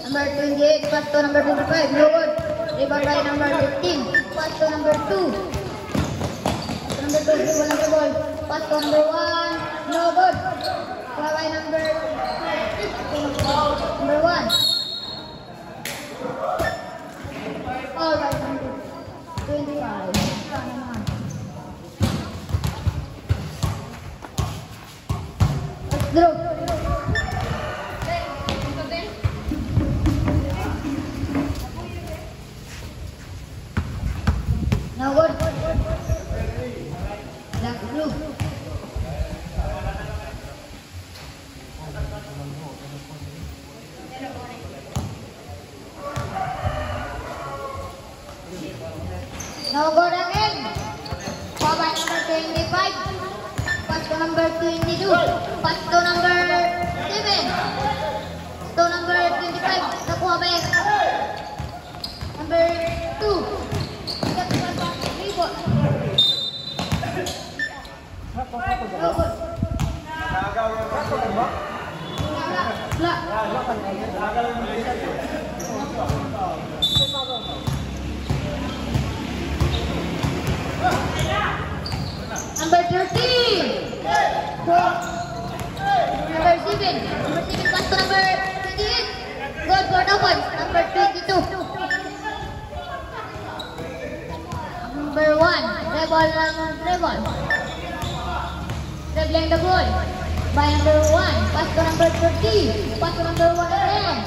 Number 28, pass to number 25, no good. Rebound by number 15, pass to number 2. Number 2, dribble on the ball. Pass to number 1, no good. Play by number 1. All by number 25. Let's go. No good. Black blue. No good again. Foul by number 25. Pass to number 22. Pass to number 7. To number 25. Nakuha ba yan? Number 2. Number 13. Number 7. Number 7 pass to number 28. Good for the one. Number 22. Number 1. Dribble. Dribbling the ball. By number 1. Pass to number 30. Pass to number 1 again.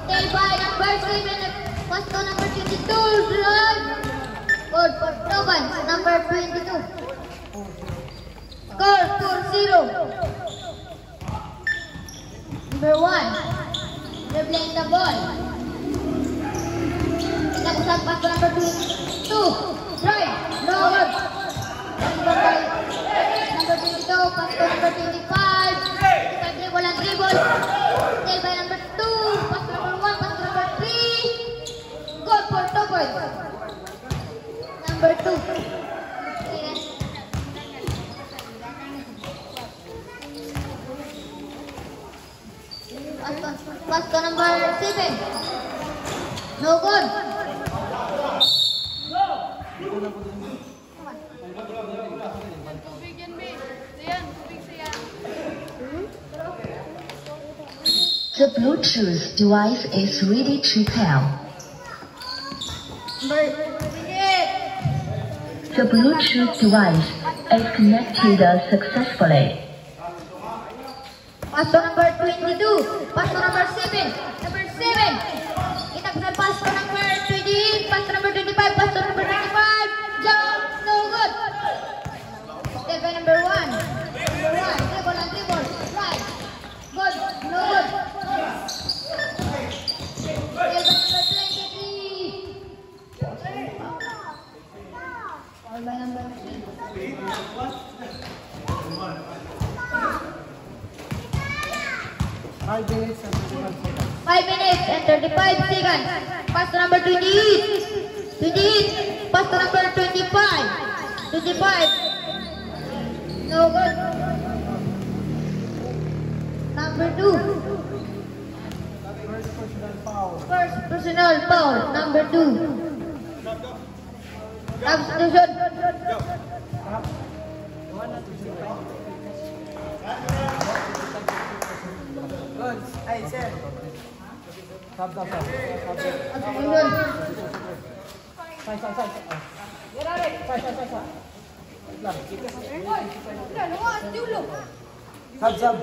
Tail by number 7. Pass to number 22. Drive. Good for the one. Number 22. Score 4-0. Number 1. Dribbling the ball. Pinag-usap pass to number 22. Drive. No good. Number 22. Pass to number 25. Dribble and dribble. Tail by number 2. Pass to number 1. Pass to number 3. Goal for 2 points. Number 2. Pass to number 7. No good. The Bluetooth device is ready to pair. The Bluetooth device is connected successfully. Pass to number 22. Pass to number 7. Number 7. Kita bisa pass to number 28. Pass to number 25. Pass to number 25. Jump. No good. Step by number 1. Number 1. Dribble and dribble. Right. Good. No good. Step by number 23. All by number 3. 5 minutes and 35 seconds. 5 minutes and 35 seconds. Pass to number 28. 28. Pass to number 25. 25. No good. Number 2. First personal foul. Number 2. Substitution. Hey, sir. Stop. Substitution. Sab.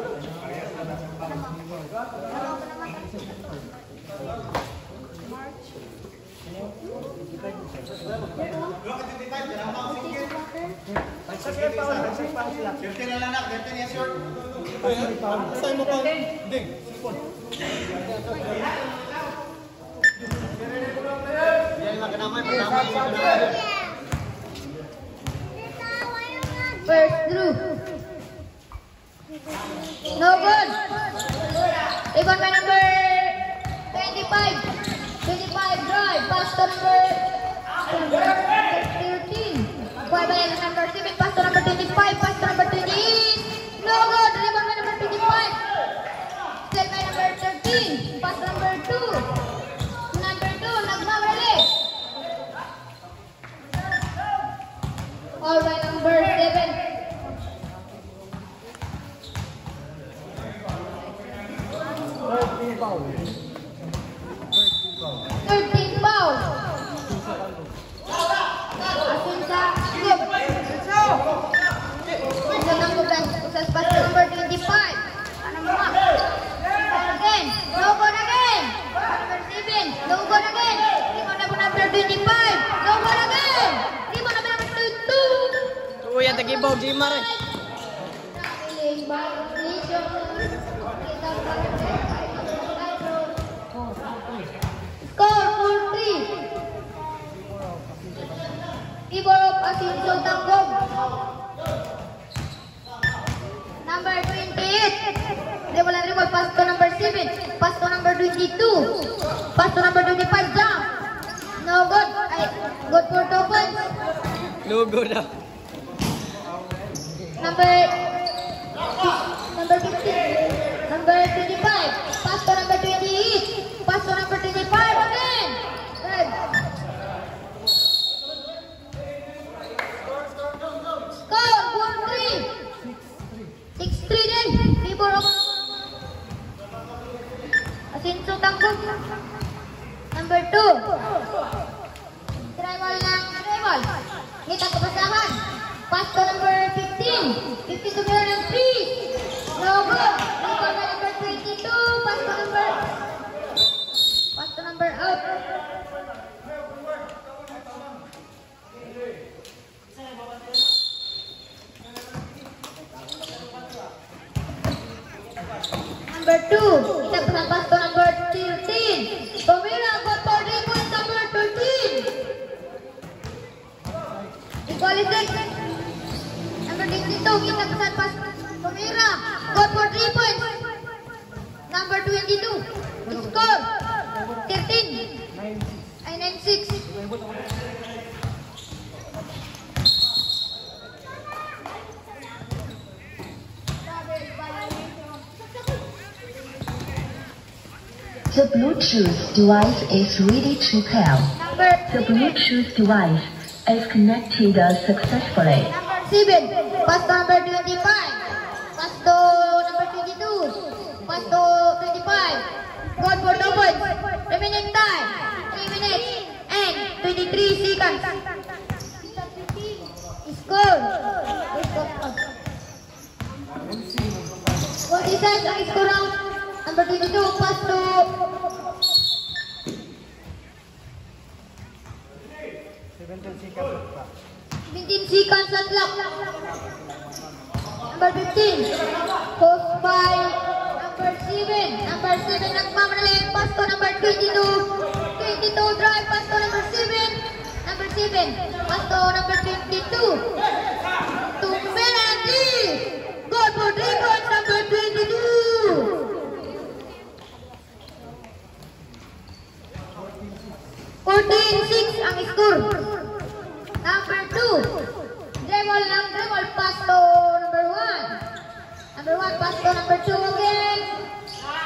First Drew. No good. Rebound by number 25. 25 drive. Pass to number 13. Acquired by number 7. Pass to number 25. Pass to number 28. No good. Rebound by number 25. Steal by number 13. Pass to number 2. Number 2. Nagmamali. All by number 7. 13 foul. 13 foul. Asin sa group. Nanggap dan sukses pass to number 25. Again. No good again. Number 7. No good again. Rebound number 25. No good again. Rebound number 22. Uy, ang tagibog, di mare. Score 4-3. Iborok Asinso Tanggog. Number 28. Dribble pass to number 7. Pass to number 22. Pass to number 25. Jump. No good. Good for 2 points. No good ah. Number 15. Number 25. Pass to number 28. Pass to number 25 again. Good. Score 4-3. 6-3 din. Iborok Asinso Tanggog. Number 2. Tribal ng tribal. Ngitang kapasahan. Pass to number 15. 15 to meron ng 3. No good. Recall by number 22. Pass to number out. Number 2. Kita pasang pass to number 13. Tomira got for 3 points number 13. Equalize. Number 22. Kita pasang pass Tomira got for 3 points. Number 22. Score 13. 9-6. The Bluetooth device is ready to pair. The Bluetooth device is connected successfully. Number 7. Pass to number 25. Pass to number 22. Pass to 25. Good for 2 points. Remaining time 3 minutes and 23 seconds. Score. What is that? Ang score round number 22. Pass to 17 seconds at clock. Number 15. Post by number 7. Number 7 nagmamanali. Pass to number 22. 22 drive. Pass to number 7. Number 7. Pass to number 22. To Melody. Good for 3 points. Number 22. 14-6 ang score. Number 2. Dribble ng dribble. Pass to number 1. Number 1. Pass to number 2 again.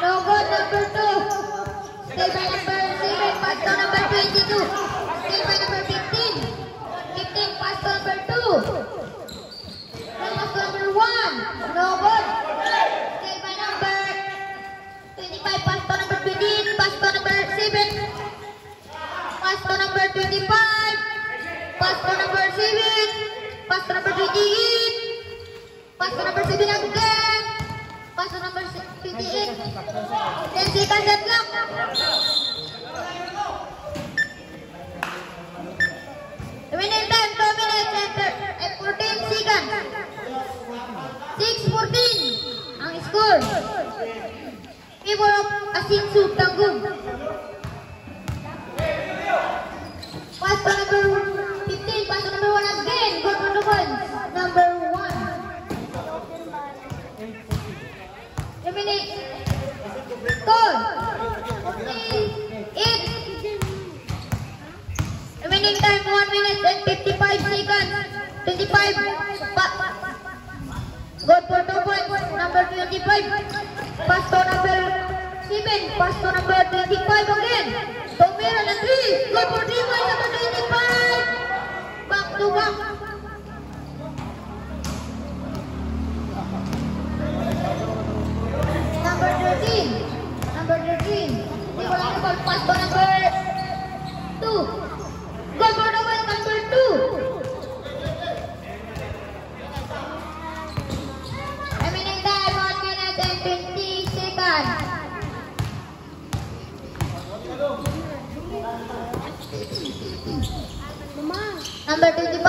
No good. Number 2. Stay by number 7. Pass to number 22. Stay by number 15. 15. Pass to number 2. Pass to number 1. No good. Stay by number 25. Pass to number 28. Pass to number 7. Pass to number 25. Pass to number 7. Pass to number 28. Pass to number 7 again. Pass to number 28. 10 seconds at clock. Remaining time 2 minutes and 14 seconds. 6-14 ang score. Iborok Asinso Tanggog. Pass to number 15, pass to number 1 again. Good for the points. Number 1. 55 seconds. 25. Good for 2 points. Number 25. Pass to number 7. Pass to number 25 again. Tomira na 3. Good for 3 points. Number 25. Back to back. Number 13. Number 13. Di wala na ball. Pass to number 2. Good for the ball. Number 2. Remaining time 1 minute and 20 seconds. Number 25.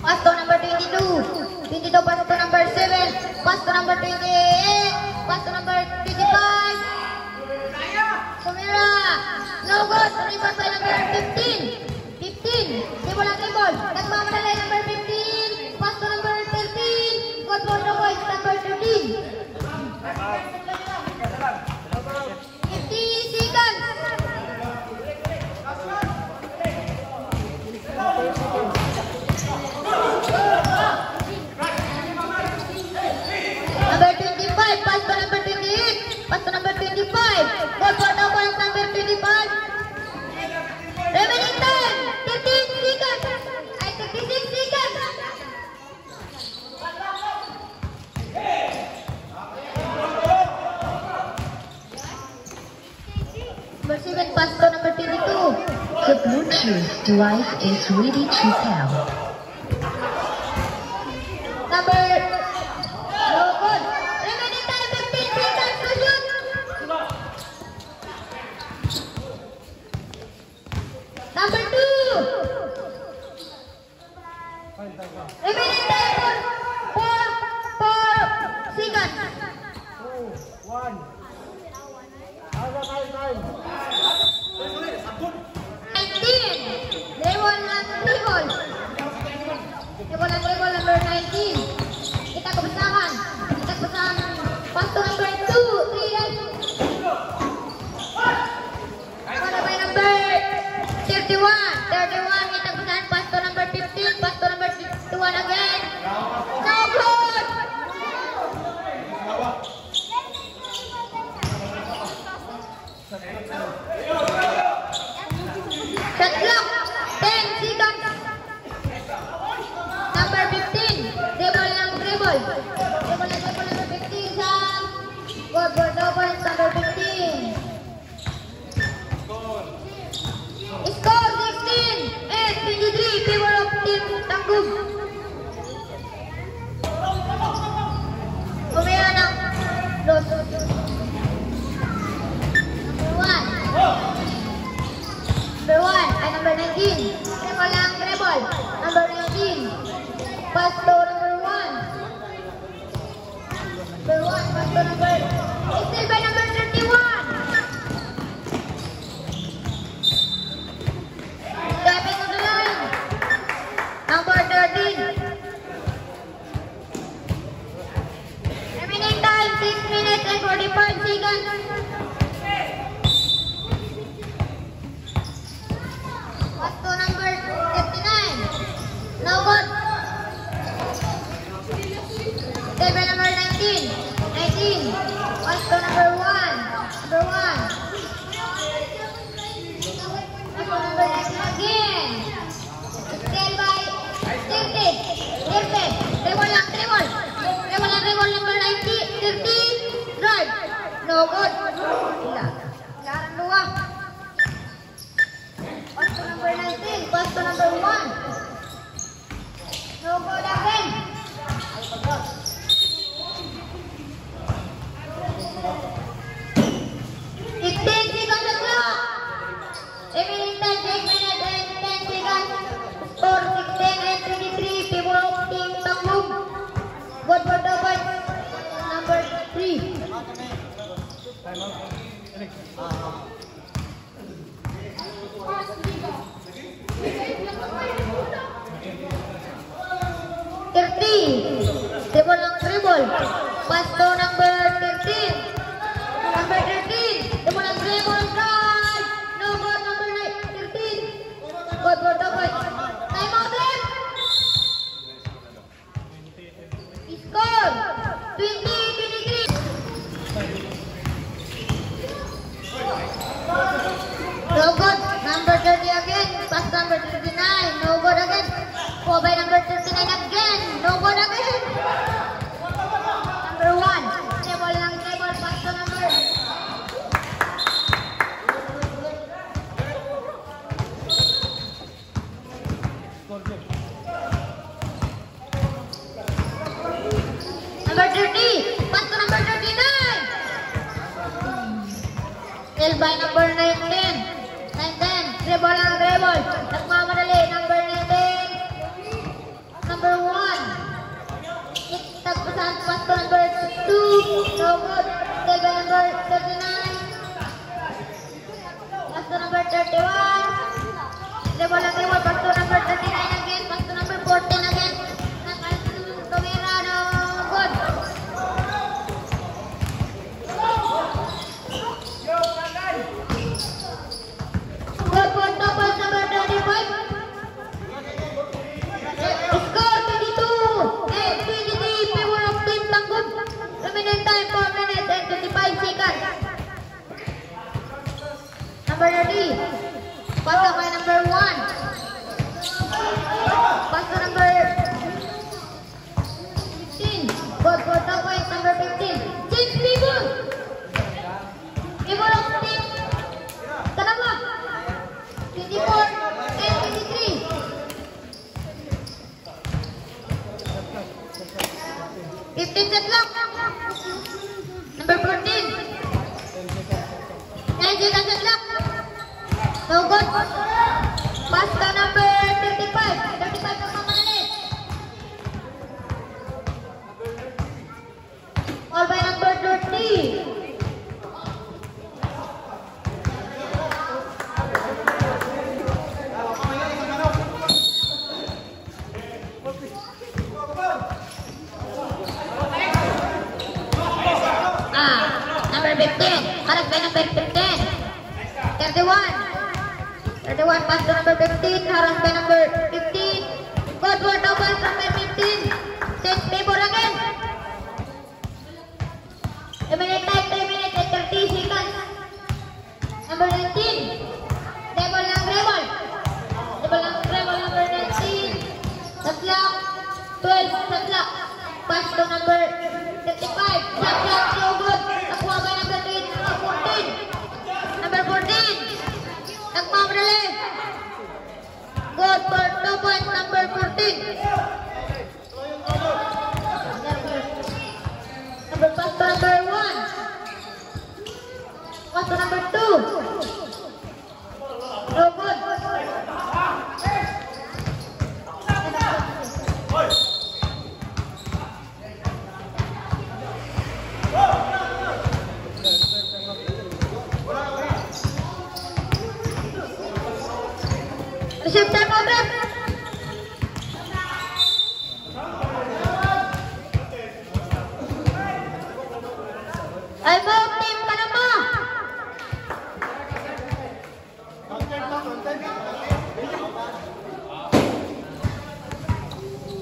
Pass to number 22. 22 pass to number 7. Pass to number 28. Pass to number 25. Sumira. No good. Reverse by number 15. 15. Table ang table. Nagmamadali number 15. Pass to number 13. Good for the boys. Number 13. 50 seconds. Number 25, pass to number 28, pass to number 25, goal for the point number 25. Remaining time, 13 seconds, 36 seconds. Number 7, pass to number 22. The Bluetooth device is ready to pair. Number, no good. Remaining time 15 seconds to shoot. Number 2. Remaining time for 4 seconds. 19. Dribble and dribble. Dribble and dribble number 19. Kita kebesaran. Kita kebesaran. Pass to number 2. 3 right. Followed by number 31. 31. Kita kebesaran. Pass to number 15. Pass to number 51 again. No good. Shot clock. 10 seconds. Number 15. Dribble yang dribble. Dribble yang dribble number 15 sa goal for the points number 15. Score 16 and 23 favor of team Tanggung. Pumila ng loss. Number 1 ay number 19. Dribble lang dribble. Number 19. Pass to number 1. Number 1 pass to number. Still by number 31. Stepping on the line. Number 13. Remaining time 6 minutes and 45 seconds. Pass to number 59. No good. Table number 19. 19. Pass to number 1. Number 1. Pass to number 19 again. Still by 30. 30. Dribble lang, dribble. Dribble lang, dribble number 90. 30. Drive. No good. Jarang dua. Pass to number 19. Pass to number 1. No good again. 15 seconds on clock. Remaining time 6 minutes and 10 seconds. Score 16 and 23. Favor of team Tanggung. Good for the point. Number 3. Dribble lang dribble. Pass to number 13. Number 13. Dribble lang dribble. Drive. No good. Number 13. Number 30, pass to number 39. Held by number 19. 9-10, dribble ang dribble. Nagmamadali, number 19. Number 1. Tagpasan, pass to number 2. No good. Held by number 39. Pass to number 31. Dribble ang dribble, pass to number 39 again. Pass to number 14 again. Tumira, no good. Good for double number 35. Score 22. And 23 favor of Team Tanggup. Remaining time 4 minutes and 25 seconds. Number 30. Pass up by number 1. Pass to number 15. Good for the point number 15. Change people. Favor of Team Tanggup. 24 and 23. Set lock. Number 14. 9 seconds set lock. No good. Pass to number 35. 35 nagmamadali. All by number 30. Number 15. Harap by number 15. 31. 31 pass to number 15. Harap by number 15. Good for double from number 15. Change favor again. Eliminate time 3 minutes and 30 seconds. Number 19. Dribble ng dribble. Dribble ng dribble number 19. Tatlak. 12. Tatlak. Pass to number 35. Tatlak. No good. Nakuha by number 14. Number 14. Nagmamadali. Good for 2 points. Number 14. Number pass to number 1. Pass to number 2. No good. Receive time over. I move Team Panama.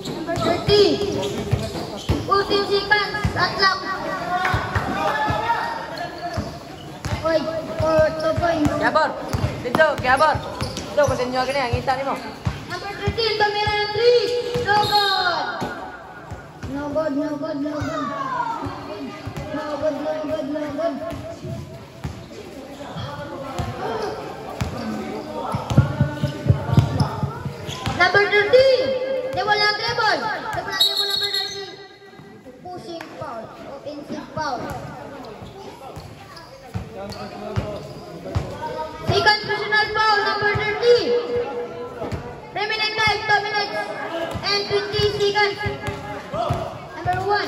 Number 30. 14 seconds. Tatlak. Wait, for 2 points. Gabor. Dito, Gabor. Dito, continue ka na. Ang isa ni mo. Number 13, tumira ng 3. No good. No good, no good, no good. No good, no good, no good. Number 13. Dribble ng dribble. Dribble ng dribble number 13. Pushing foul. Offensive foul. Second personal foul, number 30. Remaining time 2 minutes and 20 seconds. Number 1.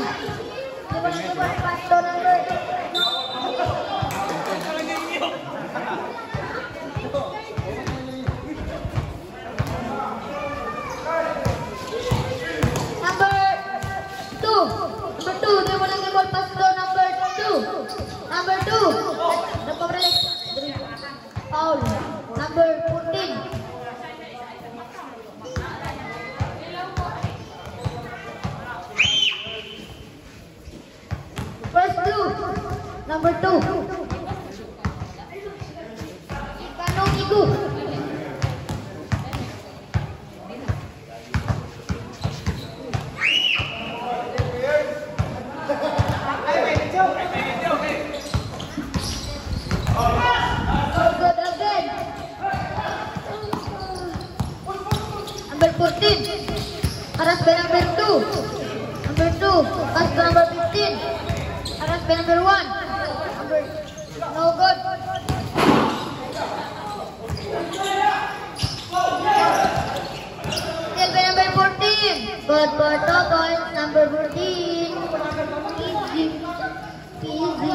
Dribble pass to number 2. Number 2, dribble pass to number 2. Number 2. Foul. Number 14. First 2. number 14. Harass by number 2. Number 2. Pass to number 15. Harass by number 1. No good. Steal by number 14. Good for 2 points. Number 14. Easy. Easy.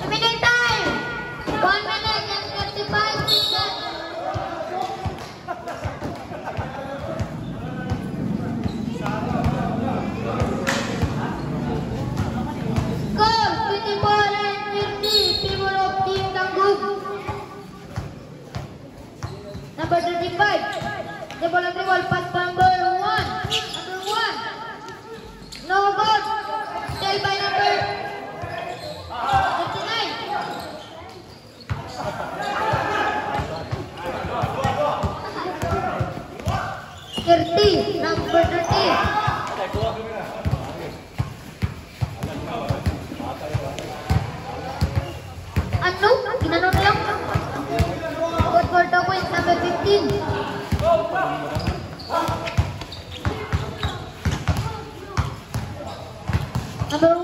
Remaining time. 1 minute and 35 seconds. Score 24 and 50. Favor of Team Tangguh. Number 35. The ball and the ball pass for number 1. Number 1. No good. Still by number 39. 30. Number 30. Ano? Ginanong lang. Good for 2 points. Number 15. Number 1.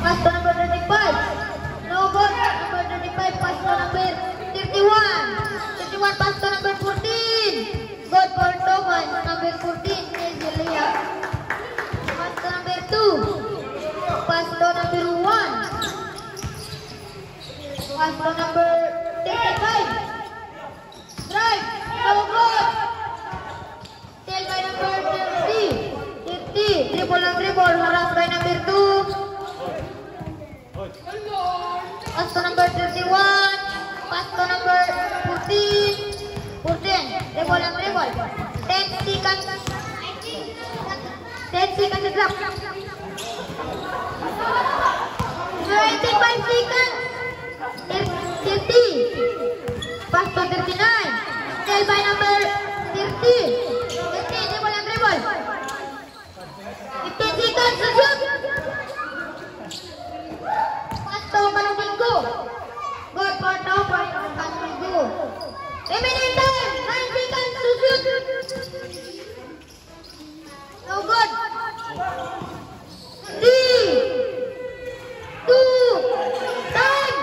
Pass to number 35. No good. Number 35. Pass to number 31. 31 pass to number 14. Good for 2 points. Number 14 is Julia. Pass to number 2. Pass to number 1. Pass to number 35. Drive. No good. Tail by number 30. 30. Dribble and dribble. Harass by number 2. Pass to number 31. Pass to number 14. 14. Dribble and dribble. 10 seconds. 10 seconds to drop. 25 seconds. 30. Pass to 39. Tail by number 30. 30. Dribble and dribble. 15 seconds to shoot. Pass to Manubinggo. Good for 2 points. Manubinggo. Remaining time. 9 seconds to shoot. No good. 3, 2, time.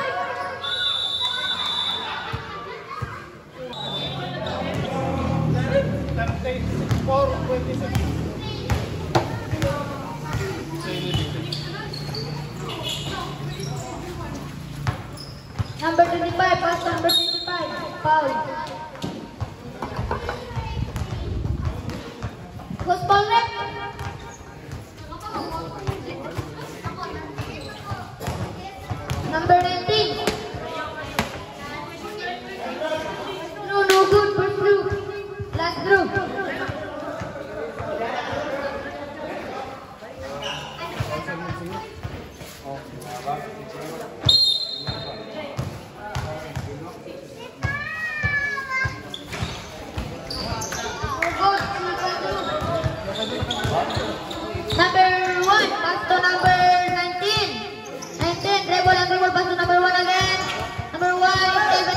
Number 25, pass number 25. Foul. Who's ball rep? Number 19. No good. First group. Last group. Number 1, pass to number 19. 19, dribble and dribble, pass to number 1 again. Number 1 is tailed by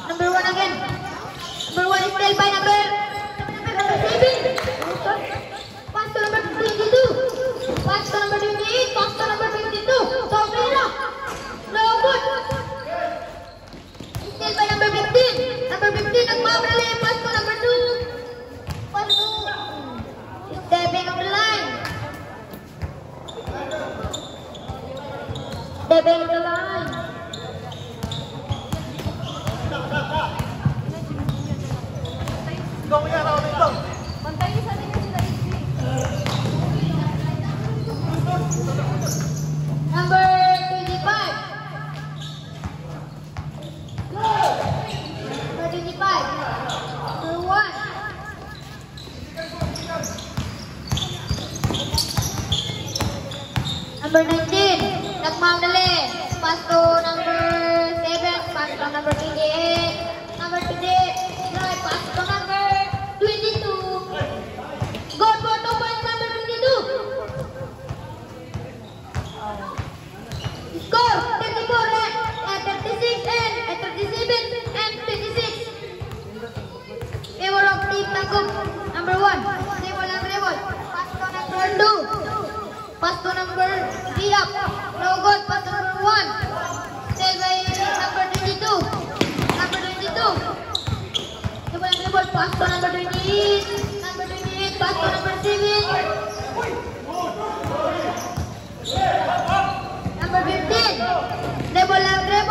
number 1 again. Number 1 is tailed by number 7. Pass to number 22. Pass to number 28. Pass to number 52. So, no good. Is tailed by number 15. Number 15, nagmabrali. Pass to number 2. Pass to stepping on the line. Stepping on the line. Number 25. Number 25. Number 1. Number 19, nagmamali. Pass to number 7, pass to number 28. Number 28, drive, pass to number 22. Go to 2 points, number 22.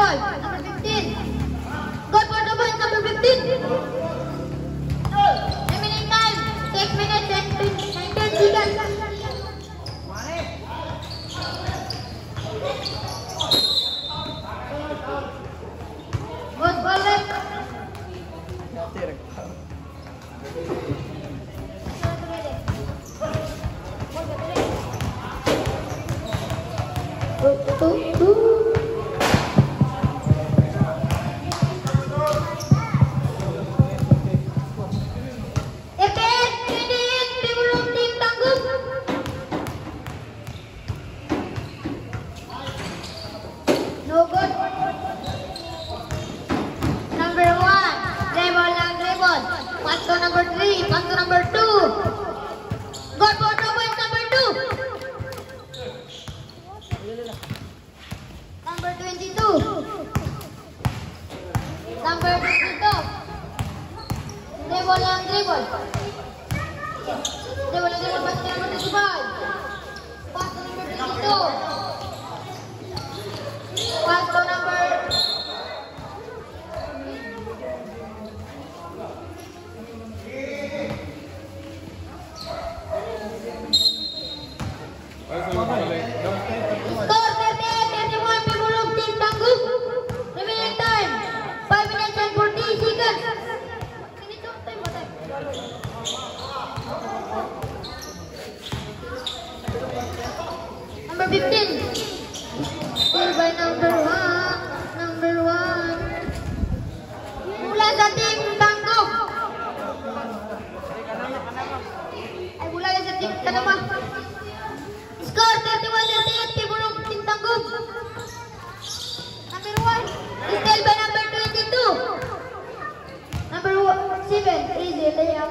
dribble. Number 15. Go for the ball, number 15. Remaining time, 6 minutes and 10 seconds. Good ball left. No good. Number 1, dribble lang dribble. Pass to number 3, pass to number 2. Go for the point, number 2. Number 22. Number 22. Dribble lang dribble. Dribble lang dribble, pass to number 25. Pass to number 22. Pass to number Score 38-31, people of Team Tangguh. Remaining time 5 minutes and 40 seconds. Number 15. Still by number 1. Number 1. Mula sa Team Tangguh. Ay, mula sa Team Tanama. Score 31-38, people of Team Tangguh. Number 1. Still by number 22. Number 7. Easy layup.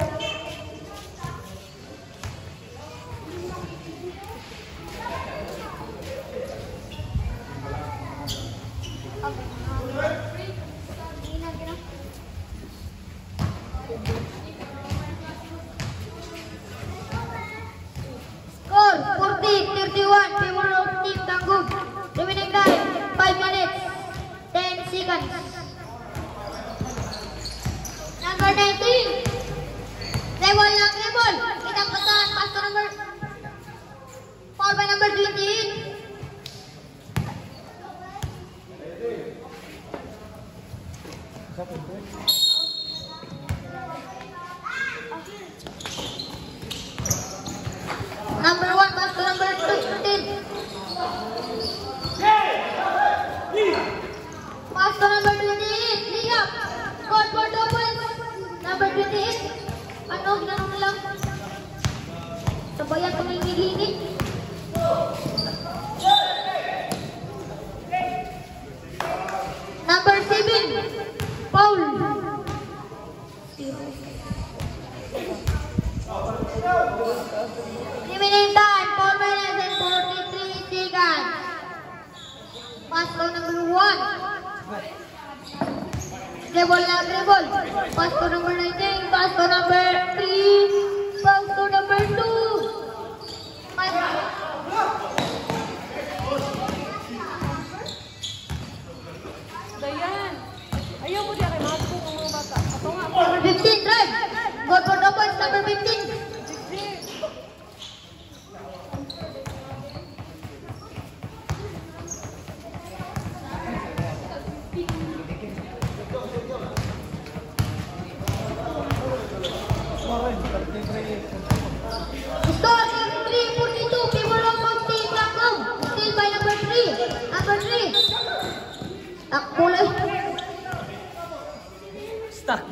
Score 40-31, people of Team Tangguh. Remaining time 5 minutes 10 seconds. Number 19. Dribble lang dribble. Kitang pasan, pass to number 4 by number 28. Number 1, pass to number 15. Pass to number 28. Layup. Goal for double. Number 28. Ano, ginanong na lang. Sabayan kung hingig-hingig. Number 7. Foul. Remaining time 4 minutes and 43 seconds. Pass to number 1. Dribble na dribble. Pass to number 19. Pass to number 3. Pass to number 2. Dayan. Ayaw mo diya kay mga bata. Ato nga. Number 15, drive. Go for the points, number 15. Score 3-42, people of Team Tangguh. Still by number 3. Number 3. Takbo lang. Stuck.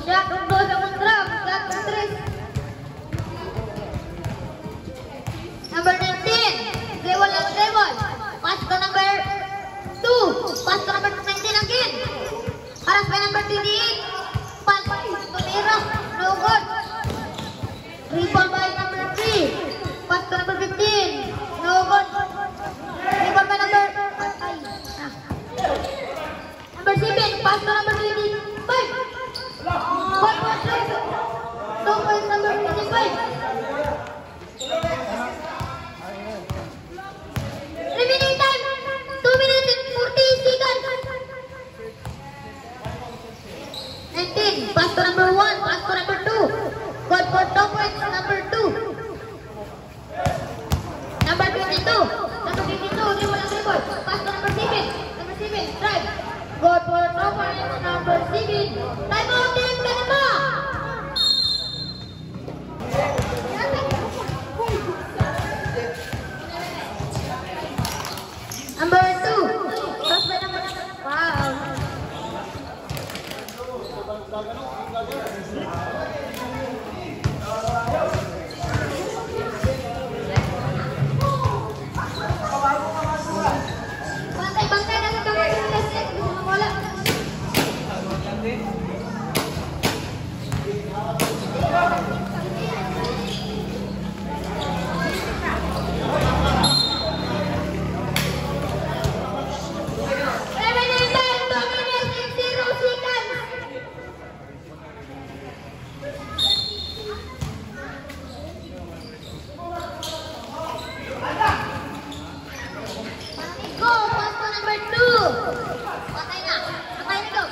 shot ng 2 kontra. Shot ng 3. Number 19. Dribble ng dribble. Pass to number 2. Pass to number 19 again. Paras by number 28. Pass to Mira. No good. Dribble by number 3. Pass to number 15. No good. Dribble by number 7. Pass to number 25. 2 points number 25. Remaining time 2 minutes and 40 seconds. 19. Pass to number 1. Pass to number 2. Good for 2 points number 2. Number 22. Number 22. Dribble ang dribble. Pass to number 7. Number 7. Drive. Good for 2 points number 7. Time out team Kanima. Number 2. Pass by number 2. Wow. Bantay na sa kamay ng Leslie. Wala. Remaining time 2 minutes and 0 seconds. Go, pass to number 2. Patay na. Patay na go.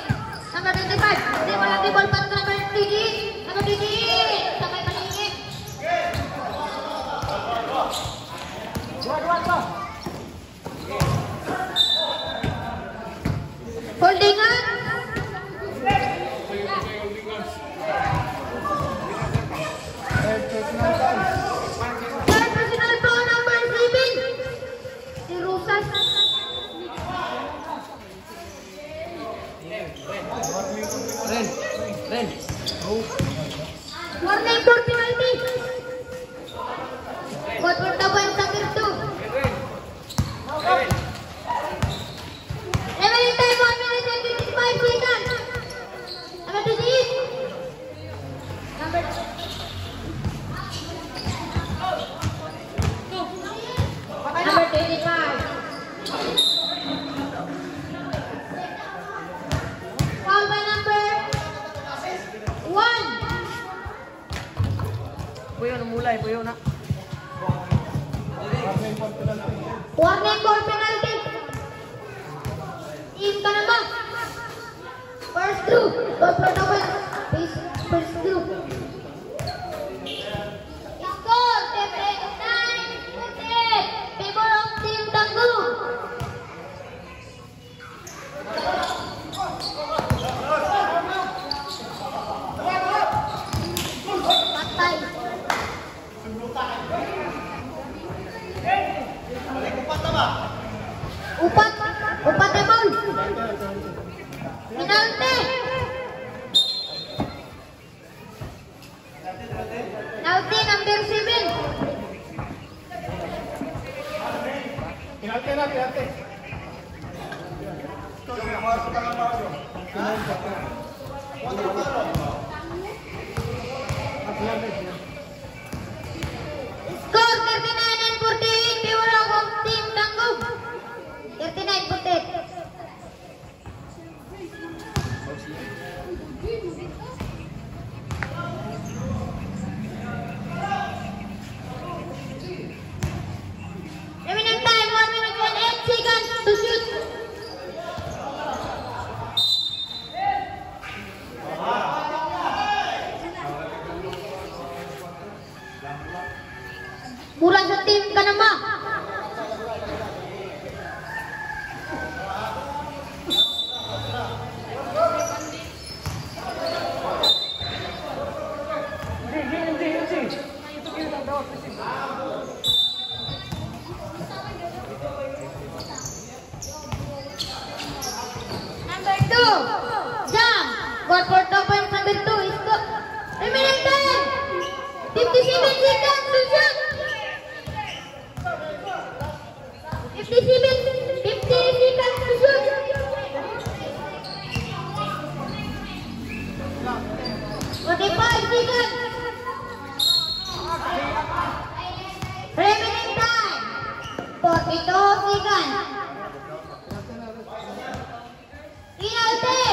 Number 25. Dribble ang dribble. Pass to number 28. Number 28. Sabay paligid. Holding on. Third personal foul number 7. Si Rosas. Warning for penalty. Good for the points number 2. Remaining time 1 minute and 55 seconds. Number 28. Number 25. Foul by number 1. Puyo na mulay, puyo na. Warning for penalty. Team Kanima. First through. Good for the win. First through. Score 7-9. Favor of Team Tanggung. Patay. Upat na ball. Penalty. Penalty number 7. Score 39-48 favor of Team Tanggung. 39-48. Remaining time 1 minute and 8 seconds to shoot. Mula sa Team Kanima. Number 2, jump. Good for 2 points number 2. 57 seconds to shoot. 57, 50 seconds to shoot. 45 seconds. Remaining time. 42 seconds. Penalty.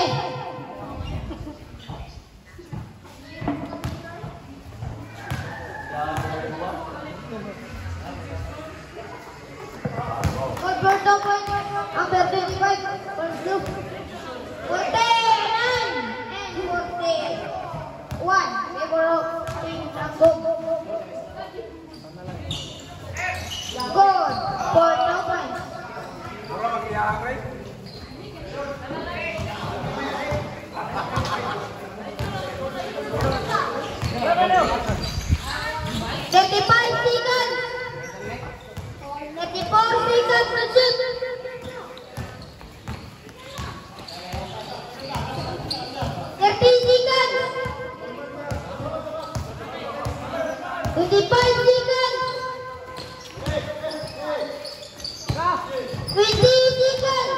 Convert point number 25 for blue. 49 and 41. Favor of Team Tango. Goal for no points. 35 seconds. 34 seconds to shoot. 30 seconds. 25 seconds. 20 seconds.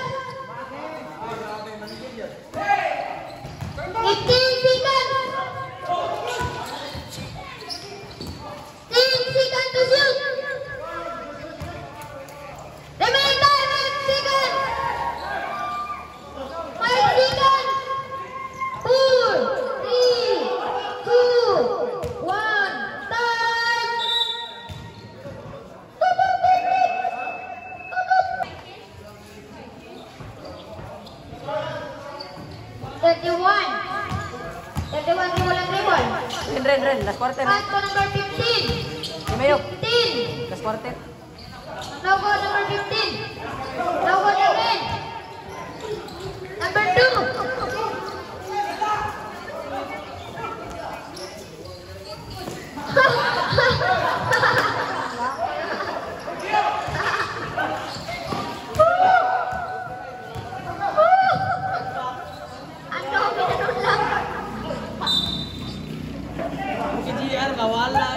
15 seconds. 10 seconds to shoot. Remaining time 8 seconds. 5 seconds. 4, 3, 2, 1. Time. 31. 31 dribble. Ren, last quarter. Pass to number 15. Tumayo. 15. Last quarter. Now go number 15. Now go again. Number 2. Ano, minanong lang. Si GR, kawala.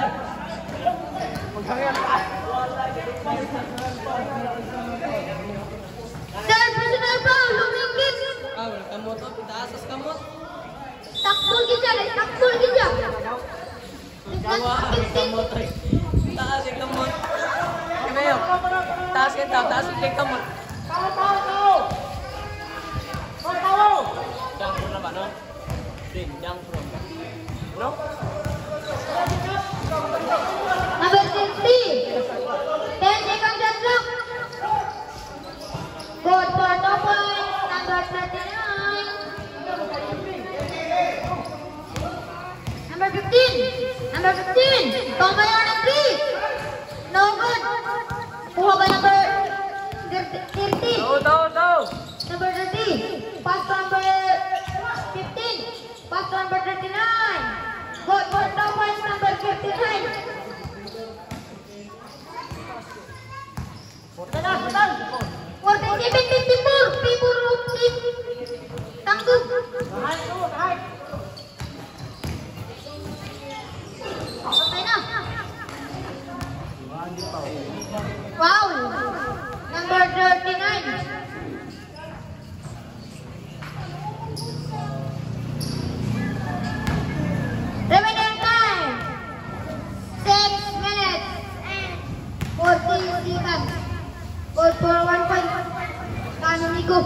Sir, personal foul, lumingkit. Wala kamot. Taas as kamot. Takbol kita, takbol kita. Gawa ang kamot. Taas yung kamot. Tumayo. Taas yung tao. Taas yung kamot. Jump from na ba, no? Jump from. No? Number 60. 10 seconds shot clock. Good for 2 points. Number 39. Number 15. Number 15. Tumay on a 3. No good. Kuha ba number 30? Number 30. Pass to number 15. Pass to number 39. Good for 2 points. Number 59. Quarter 7:54. People of team Tangguh. Okay na. Wow. Number 39. Remaining time 6 minutes and 40 seconds. Goal for 1 point. Kanunigo.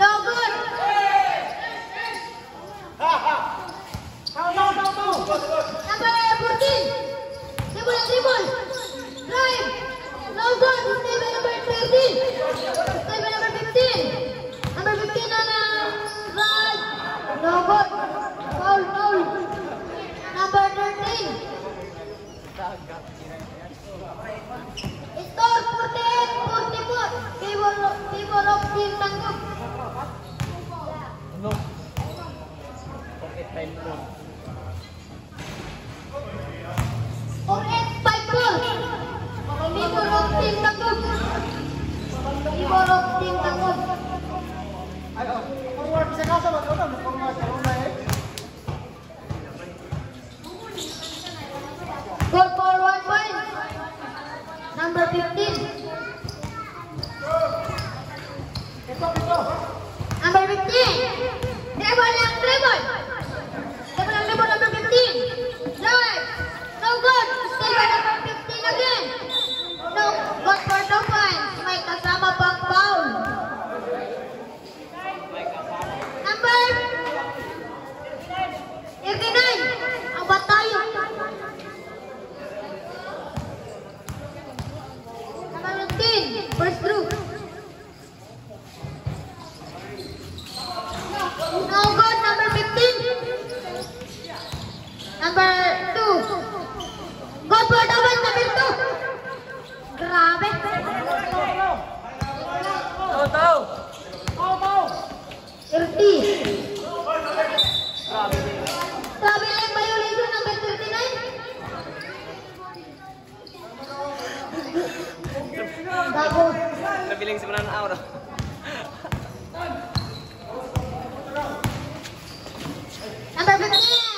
No good. Number 14. Dribble. Drive. No good. Stay by number 13. Stay by number 15. Number 15 on right. No good. Foul. Number 13. Score 48-44. Favor of Team Tangguh. No. Okay, time to. 48-54. Number 2. Go for the win, number 2. Grabe. Tau. 30. Grabe din. Traveling violation, number 39. Bago. Nabiling sa manang aura. Number 15.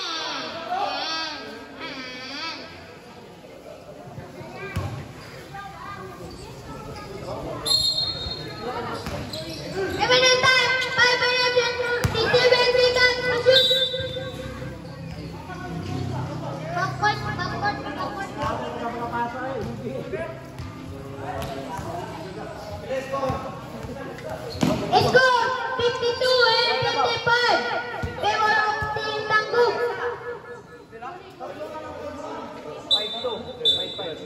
Remaining time, 5 minutes and 57 seconds. Shoot. Backward. Score 52 and 55. Favor of Team Tangguh. 5-2. 5-5.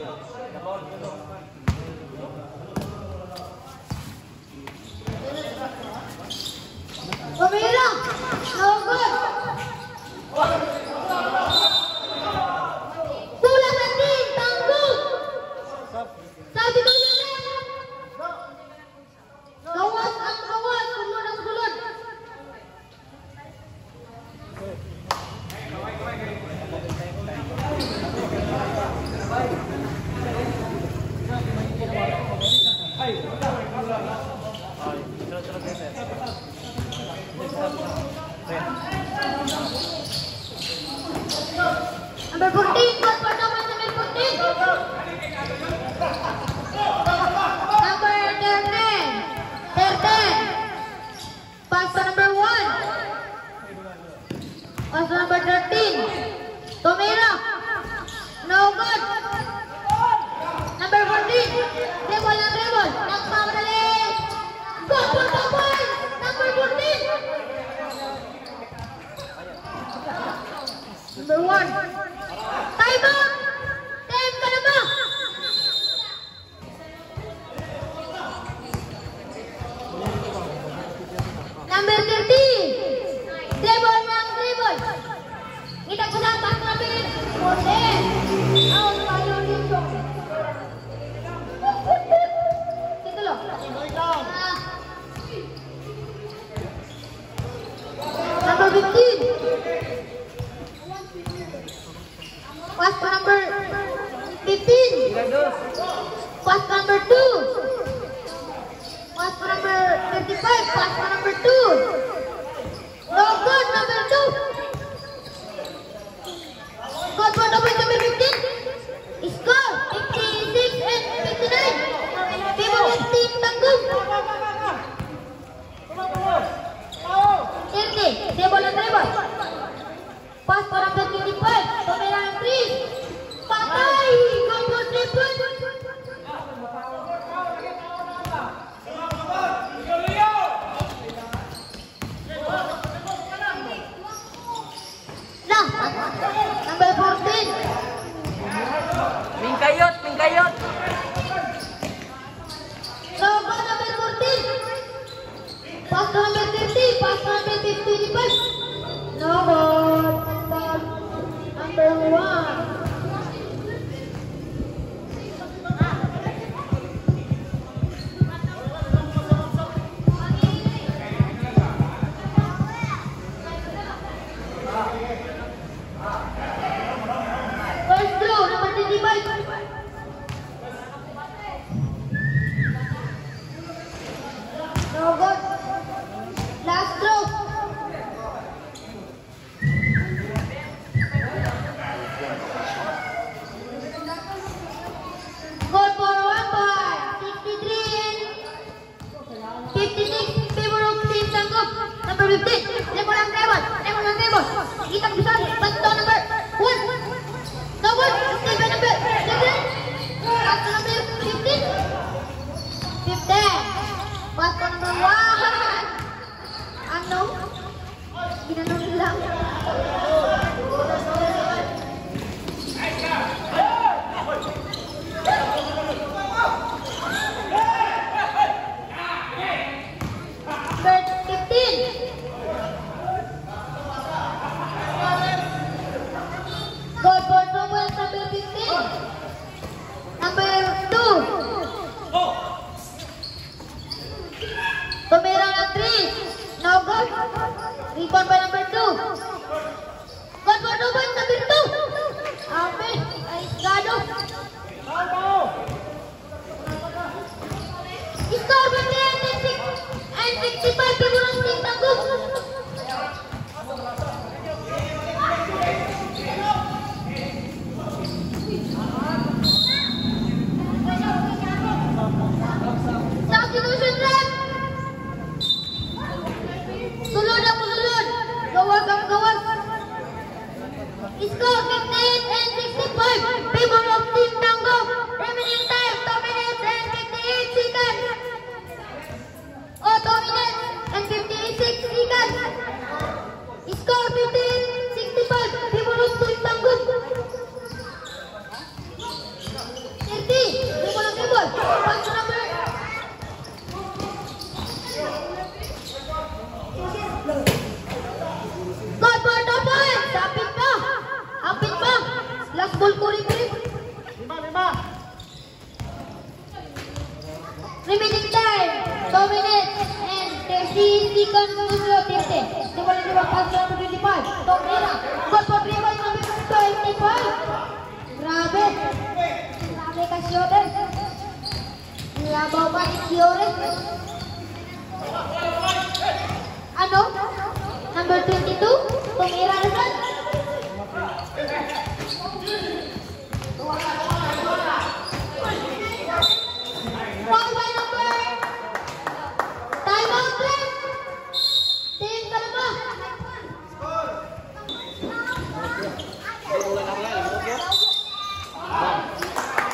Pumila. No good. Bola sa Team Tangguh. Sabi ko yun eh. Gawas ang gawas. Sulod ang sulod. Number 14, good for number 14. Number 13. Pass to number 1. Pass to number 13. Tomira. No good. Number 14. Dribble. Nagpamadali. Good for double. Number 14. Number 1. Time out! Time ka na ba? Number 13. Dribble. Kita ko sa pass number 14. Out violation. Dito lo. Number 15. Pass to number 15. Pass to number 2. Pass to number 35. Pass to number 2. No good, number 2. Good for number 15. Score 56 and 59. Favor of Team Tangguh. 30. Dribble. Pass to number 25. Pemeran 3. Patay. Good for triple. Nah, number 14. Mingkayot. No, go number 14. Pass to number 50. Pass to number 55. No, good. Number 1. First throw, number 25. No good. Last throw. Goal for 1 by 63 and 56. Favor of Team Tangguh. Number 15. Level ang table. Kita bisa bantu number 1. No good. Stephen number 7. Pass to number 15. 15. Pass to number 1. Ano? Ginanong lang. Number 15. 2. God for double number 2. Ape, Aisgado. Score 28 and 65. Tiburon Team Tangguh. Substitution rep. Sulod ang sulod. Gawag ang gawag. Score 58 and 65. Favor of Team Tangguh. Remaining time 2 minutes and 58 seconds. 2 minutes and 56 seconds. Score 58-65. Favor of Team Tangguh. 30. Favor of Tibol. Punch number. God for double. Sapit pa. Hapit pa. Last ball kuri-kuri. Remaining time 2 minutes and 30 seconds to the 30. Tiwala di ba pass number 25? Tom Mira. God for dribble number 25. Grabe. Grabe ka Siore. Labaw pa ni Siore. Ano? Number 22? Tom Mira naman. Foul by number. Time out please. Team Kalamba.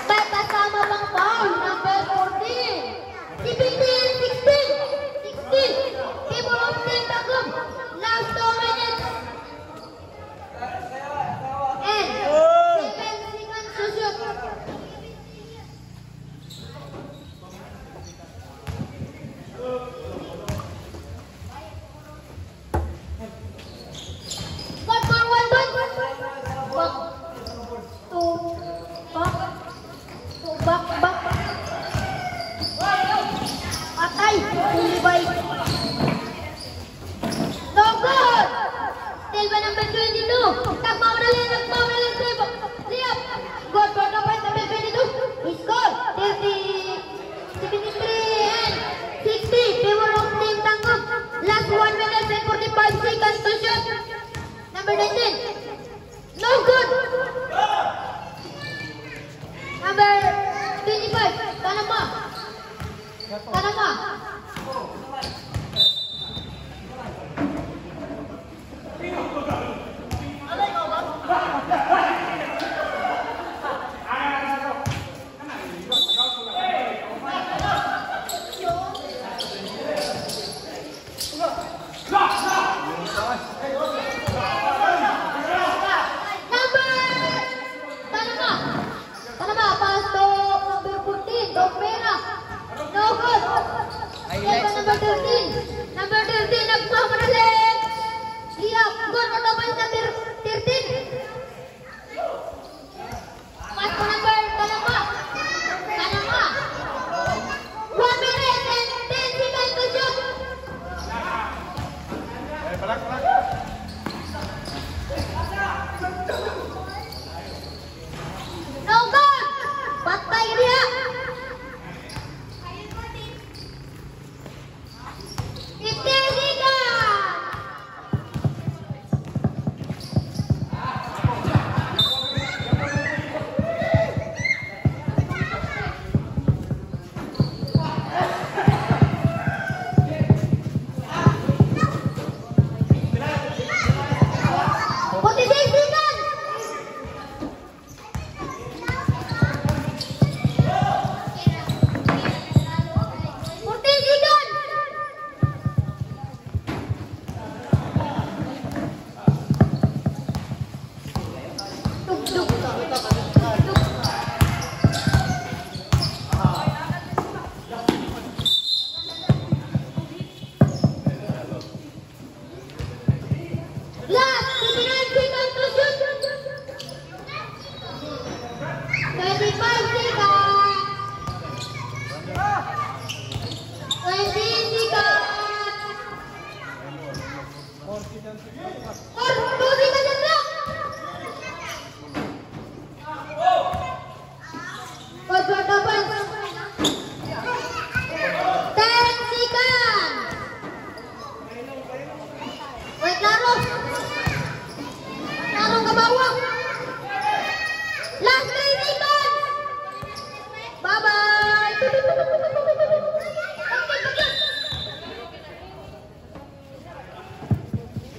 May kasama pang foul. Number 14. 17, 16. 16. People of Team Tangguh. Last 2 minutes. Tusi ka dyan lang! Good for the point. 10 seconds. Wait, laro. Laro ka bawang. Last 3 seconds. Bye-bye.